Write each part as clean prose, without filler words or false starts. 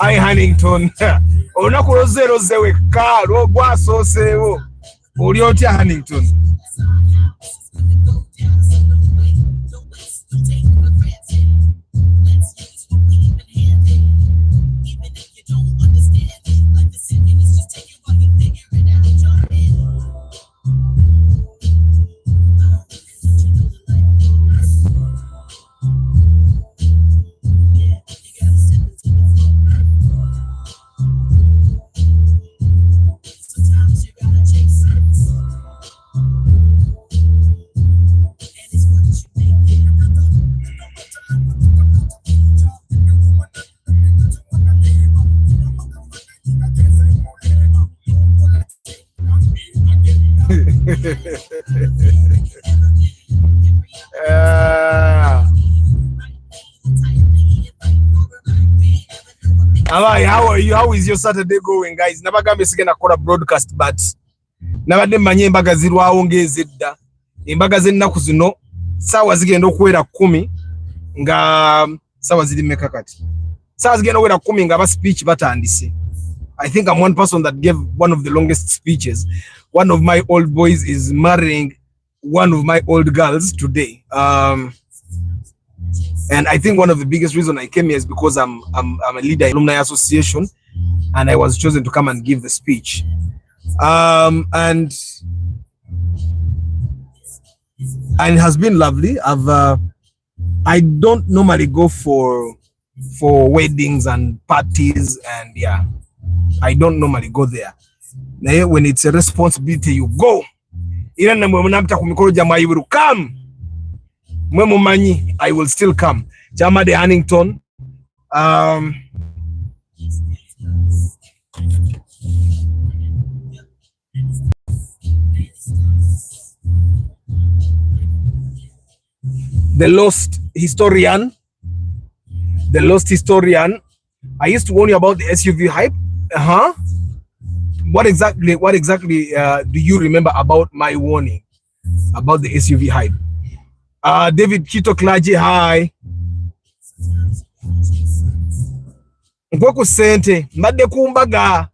I Huntington. Onaku zero zewe kalo gwaso sewo. Uli otya Huntington. How are you? How is your Saturday going, guys? Nabagambe sigenda kola broadcast, but nabadde manye embaga zirwawo ngezedda. Embaga z'ennaku zino sawa zigenda okuwera 10 nga sawa ziri meka kati. Sawa zigenda okuwera 10 nga ba speech batandise. I think I'm one person that gave one of the longest speeches. One of my old boys is marrying one of my old girls today. And I think one of the biggest reason I came here is because I'm a leader in alumni association, and I was chosen to come and give the speech. And it has been lovely. I don't normally go for weddings and parties, and yeah, I don't normally go there. When it's a responsibility, you go. Even when I'm talking I will come. I will still come. Jama de Huntington. The lost historian. I used to warn you about the SUV hype. What exactly do you remember about my warning about the SUV hype? David Kito Klaji, hi. Nkweku sente mbadde kumbaga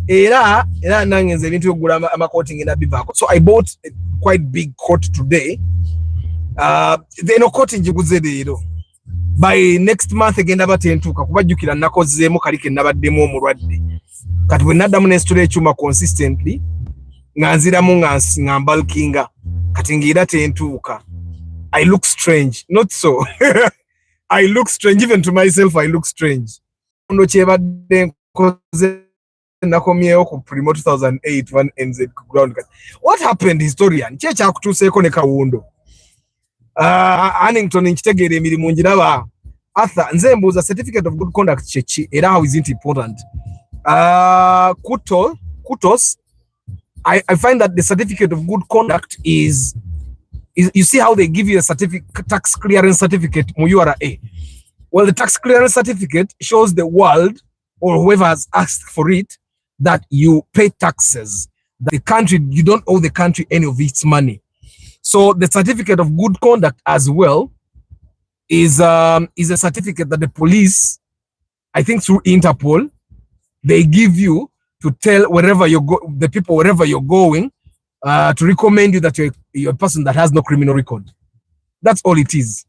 era nangenze ebintu byogula amacoating ena bivako. So I bought a quite big coat today. Then coating jiguze leero. By next month egenda batentuka kubajjukira nakozeemu kalike nabaddemu omulwadde. Kati bwe naddamu n'esitula ekyuma consistently nga nziramu nga mbalkinga kati ngira tentuuka. I look strange. Not so. I look strange. Even to myself, I look strange. What happened, historian? Huntington nchitegere emirimu njiraba. Arthur, nze mbuuza certificate of good conduct chechi. Era how is it important? Kutos, I find that the certificate of good conduct is you see how they give you a certificate, tax clearance certificate, URA. Well, the tax clearance certificate shows the world or whoever has asked for it that you pay taxes. That the country, you don't owe the country any of its money. So the certificate of good conduct as well is a certificate that the police, I think through Interpol, they give you to tell wherever you go, the people wherever you're going, to recommend you that you're a person that has no criminal record. That's all it is.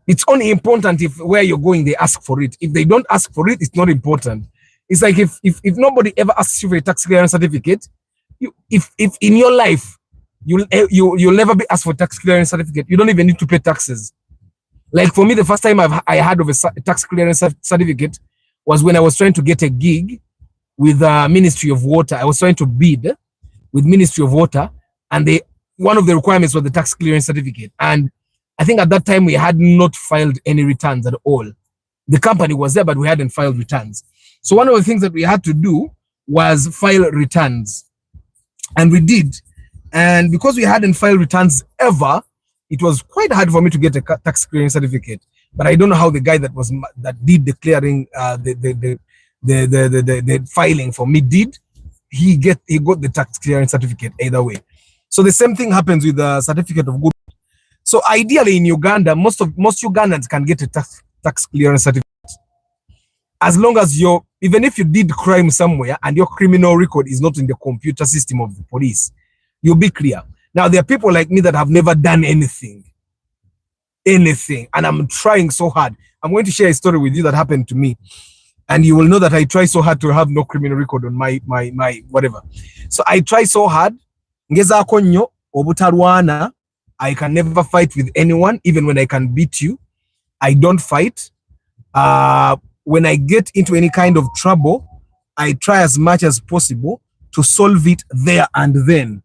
It's only important if where you're going they ask for it. If they don't ask for it, it's not important. It's like if nobody ever asks you for a tax clearance certificate, if in your life you'll never be asked for a tax clearance certificate, you don't even need to pay taxes. Like for me, the first time I had of a tax clearance certificate was when I was trying to get a gig with the Ministry of Water. I was trying to bid with Ministry of Water, and one of the requirements was the tax clearance certificate. And I think at that time we had not filed any returns at all. The company was there, but we hadn't filed returns. So one of the things that we had to do was file returns, and we did. And because we hadn't filed returns ever, it was quite hard for me to get a tax clearance certificate. But I don't know how the guy that did the clearing, the filing for me did. He got the tax clearance certificate either way. So the same thing happens with the certificate of good. So ideally in Uganda, most Ugandans can get a tax clearance certificate. as long as even if you did crime somewhere and your criminal record is not in the computer system of the police, you'll be clear. Now, there are people like me that have never done anything, and I'm trying so hard. I'm going to share a story with you that happened to me, and you will know that I try so hard to have no criminal record on my whatever. So I try so hard. Ngezako nnyo obutalwana. I can never fight with anyone, even when I can beat you. I don't fight. When I get into any kind of trouble, I try as much as possible to solve it there and then.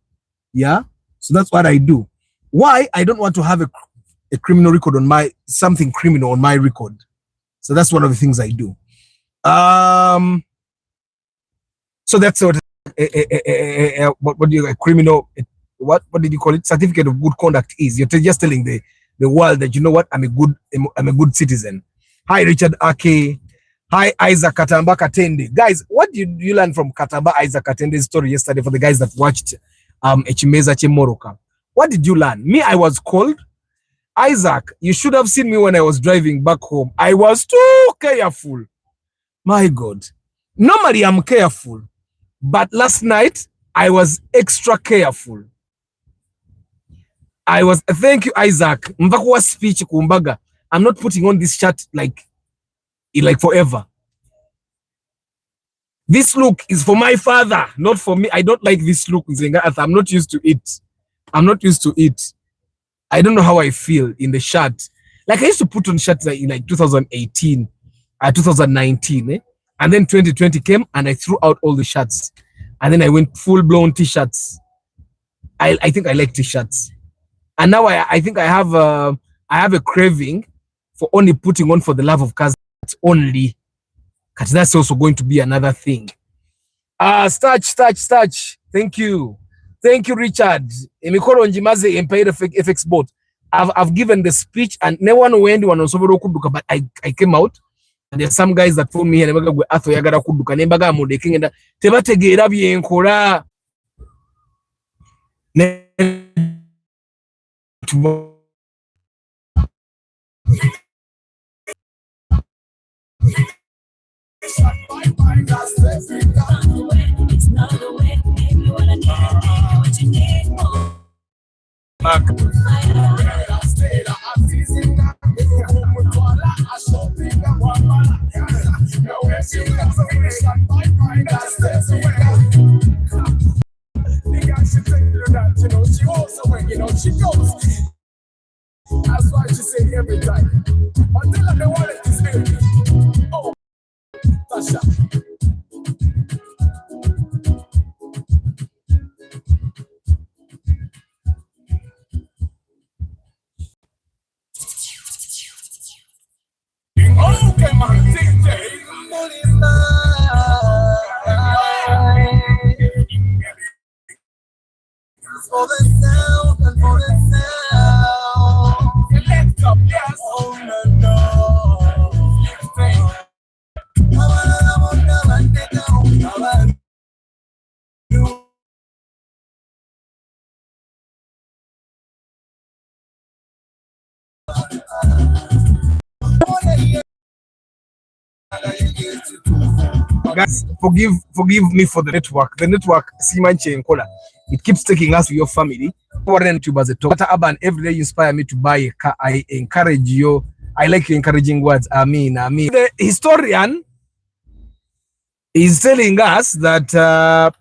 Yeah. So that's what I do. Why? I don't want to have a criminal record on something criminal on my record. So that's one of the things I do. So that's what do you a criminal what did you call it? Certificate of good conduct is. You're just telling the world that, you know what, I'm a good citizen. Hi Richard Ake. Hi Isaac Katamba Katende. Guys, what did you learn from Katamba Isaac Katende's story yesterday for the guys that watched Echimeza Chemoroka? What did you learn? Me, I was cold. Isaac, you should have seen me when I was driving back home. I was too careful. My God. Normally I'm careful, but last night I was extra careful. Thank you, Isaac. Mvakuwa speech kumbaga. I'm not putting on this shirt like forever. This look is for my father, not for me. I don't like this look. I'm not used to it. I don't know how I feel in the shirt. Like I used to put on shirts in like 2018, 2019, and then 2020 came and I threw out all the shirts, and then I went full-blown t-shirts. I think I like t-shirts, and now I think I have a craving for only putting on for the love of cars only, because that's also going to be another thing. Starch. Thank you, Richard. Emikoro njimaze Empire FX bot. I've given the speech and no one went on Soboro Kuduka, but I came out and there's some guys that phone me and never go Atho Yagara Kuduka, Nembaga Mudeking and Tebate Gerabi and Kora. She goes. That's why she say every time. Until I want it to stay. Oh, Tasha. Okay, man, for the sound and for the sound. Select up, yes. Oh, no. Guys, forgive me for the network. The network, Simanche and Kola, it keeps taking us to your family. YouTube as a talk. Urban every day you inspire me to buy a car. I encourage you. I like your encouraging words. Amen. The historian is telling us that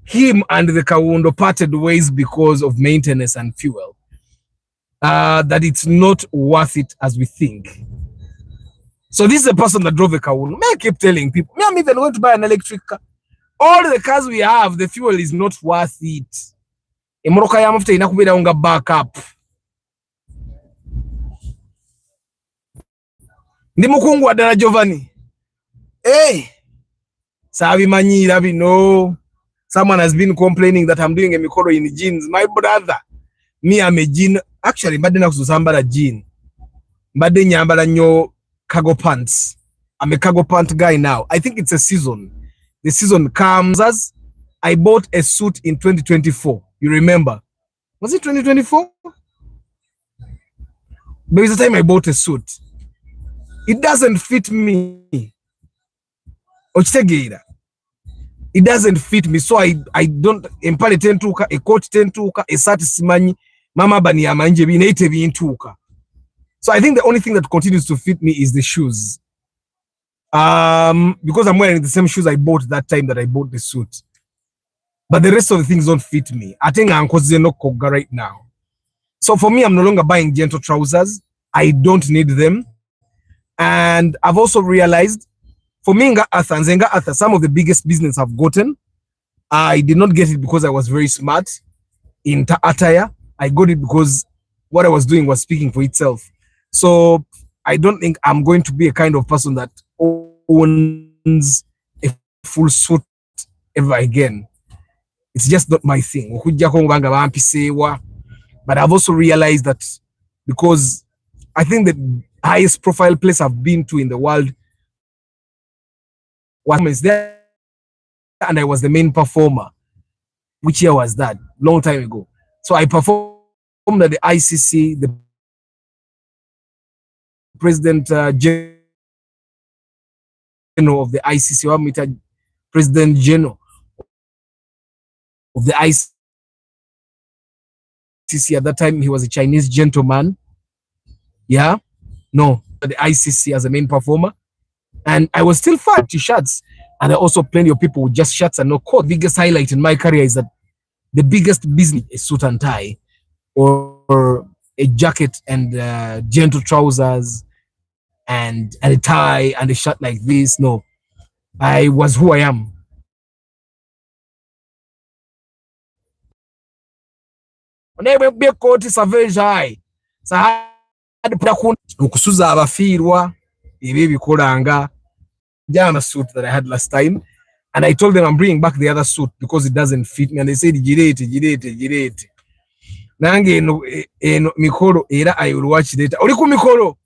him and the Kawundo parted ways because of maintenance and fuel. That it's not worth it as we think. So this is a person that drove a Kawundo. May I keep telling people, I'm even going to buy an electric car. All the cars we have, the fuel is not worth it. Imoroka ya mafuta inakubida unga backup. Ndi mukungu wa Dana Giovanni. Hey! Sabi manyira bino. Someone has been complaining that I'm doing a mikoro in jeans. My brother. Me, I'm a jean. Actually, mbade na kusambala jean. Mbade nyambala nyo cargo pants. I'm a cargo pant guy now. I think it's a season. The season comes as I bought a suit in 2024. You remember? Was it 2024? There is a time I bought a suit. It doesn't fit me. okitegeera, it doesn't fit me, so I don't, empale tentuuka, ekoti tentuuka, esaati simanyi, mama bani amanyi binaye tebintuuka. So I think the only thing that continues to fit me is the shoes. Because I'm wearing the same shoes I bought that time that I bought the suit. But the rest of the things don't fit me. I think I'm no koga right now. So for me, I'm no longer buying gentle trousers. I don't need them. And I've also realized, for me, some of the biggest business I've gotten, I did not get it because I was very smart in attire. I got it because what I was doing was speaking for itself. So I don't think I'm going to be a kind of person that owns a full suit ever again. It's just not my thing. But I've also realized that because I think the highest profile place I've been to in the world was there, and I was the main performer. Which year was that? Long time ago. So I performed at the ICC, the President General of the ICC, President General of the ICC. At that time, he was a Chinese gentleman. Yeah, no, the ICC as a main performer. And I was still fine t-shirts. And I also plenty of people with just shirts and no coat. The biggest highlight in my career is that the biggest business is suit and tie, or a jacket and gentle trousers and a tie and a shirt like this. No, I was who I am. Okusuza abafiirwa ebyo bikolanga jana suit that I had last time, and I told them I'm bringing back the other suit because it doesn't fit me, and they said girete nange eno mikolo era I will watch later. Oli ku mikolo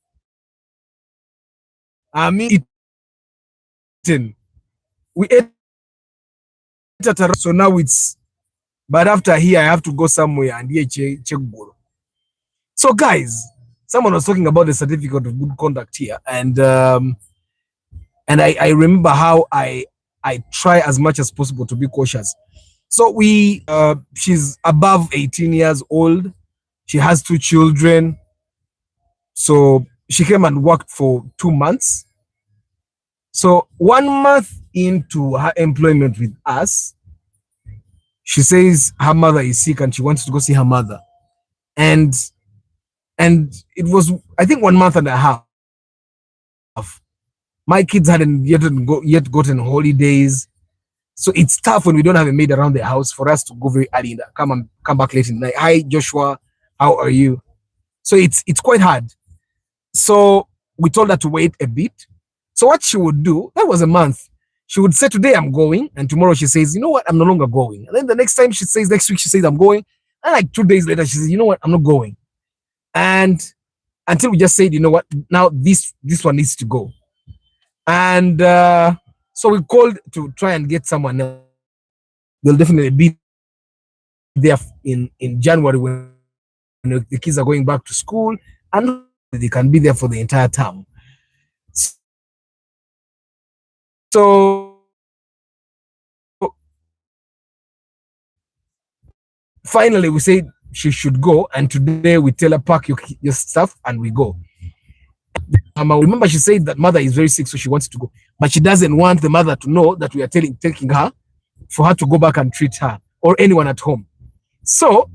we ate at, so now it's, but after here I have to go somewhere and here cheggolo. So guys, someone was talking about the certificate of good conduct here, and I remember how I try as much as possible to be cautious. So she's above 18 years old. She has 2 children. So she came and worked for 2 months. So 1 month into her employment with us, she says her mother is sick and she wants to go see her mother. And it was, I think, 1 month and a half. My kids hadn't yet gotten holidays. So it's tough when we don't have a maid around the house for us to go very early and come back late in the night. Hi, Joshua, how are you? So it's quite hard. So we told her to wait a bit. So what she would do, that was a month. She would say, today I'm going. And tomorrow she says, you know what, I'm no longer going. And then the next time she says, next week she says, I'm going. And like 2 days later, she says, you know what, I'm not going. And until we just said, you know what, now this one needs to go. And so we called to try and get someone else. They'll definitely be there in January when the kids are going back to school, and they can be there for the entire term. So finally we said she should go, and today we tell her, pack your stuff and we go. Remember, she said that mother is very sick, so she wants to go, but she doesn't want the mother to know that we are taking her, for her to go back and treat her or anyone at home. So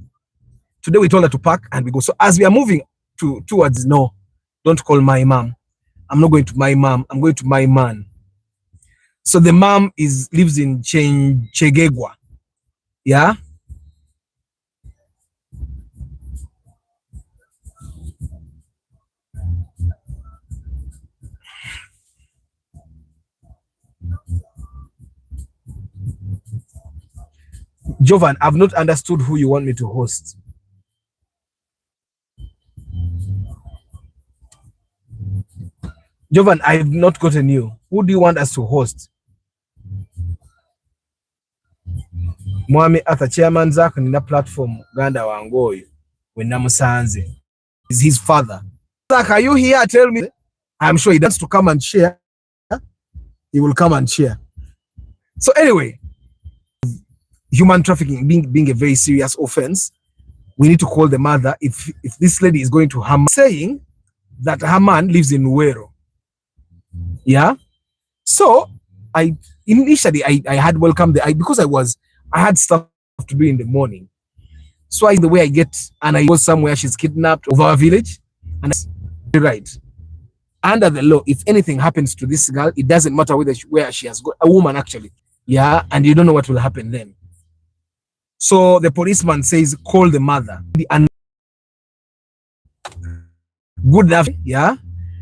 today we told her to pack and we go. So as we are moving towards, no, don't call my mom. I'm not going to my mom. I'm going to my man. So the mom lives in Chegegwa. Yeah. Jovan, I've not understood who you want me to host. Jovan, I've not gotten you. Who do you want us to host? Mwami Arthur chairman Zach nina platform Uganda wangoyo when namusanze is his father. Zach, are you here? Tell me. I'm sure he wants to come and share. He will come and share. So anyway, human trafficking being a very serious offense, we need to call the mother if this lady is going to harm, saying that her man lives in Nuero. Yeah. So I initially I had welcomed because I had stuff to do in the morning. So the way I get, and I go somewhere, she's kidnapped of our village, and right, under the law, if anything happens to this girl, it doesn't matter where she has got a woman actually, yeah, and you don't know what will happen then. So the policeman says, call the mother, and good enough, yeah.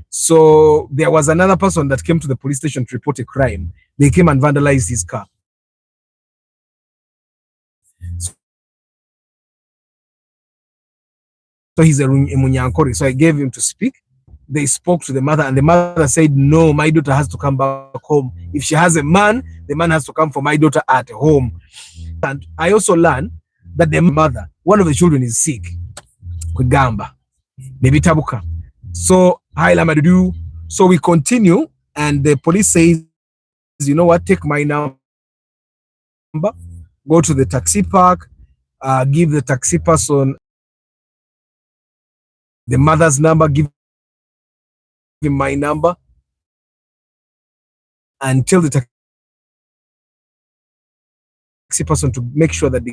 So there was another person that came to the police station to report a crime. They came and vandalized his car. So he's a Munyankori. So I gave him to speak. They spoke to the mother, and the mother said, no, my daughter has to come back home. If she has a man, the man has to come for my daughter at home. And I also learned that the mother, one of the children is sick. Kugamba. Nebitabuka. So, so we continue, and the police says, you know what, take my number, go to the taxi park, give the taxi person the mother's number, give him my number, and tell the taxi person to make sure that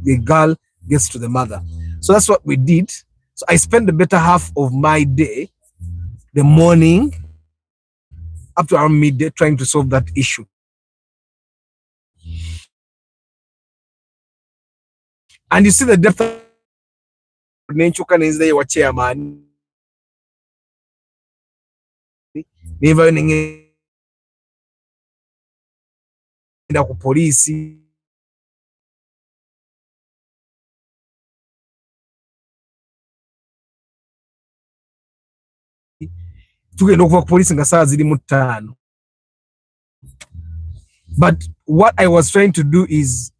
the girl gets to the mother. So that's what we did. So I spent the better half of my day, the morning up to around midday, trying to solve that issue. And you see the depth of Nenchuka is there, what chairman. Never in the police. Tugenda okuva ku police nga saa ziri mu 5. But what I was trying to do is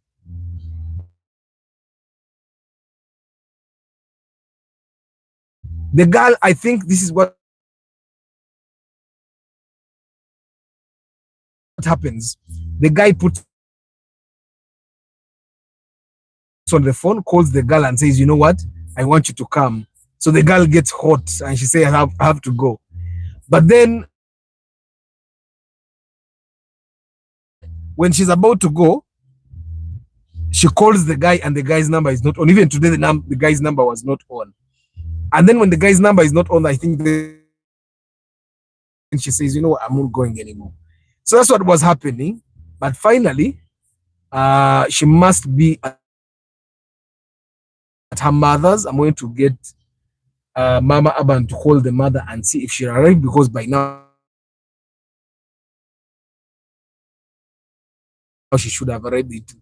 the girl, I think this is what happens. The guy puts on the phone, calls the girl and says, you know what, I want you to come. So the girl gets hot and she says, I have to go. But then when she's about to go, she calls the guy and the guy's number is not on. Even today, the guy's number was not on. And then when the guy's number is not on, I think she says, you know what, I'm not going anymore. So that's what was happening. But finally, she must be at her mother's. I'm going to get Mama Aban to call the mother and see if she arrived, because by now she should have arrived.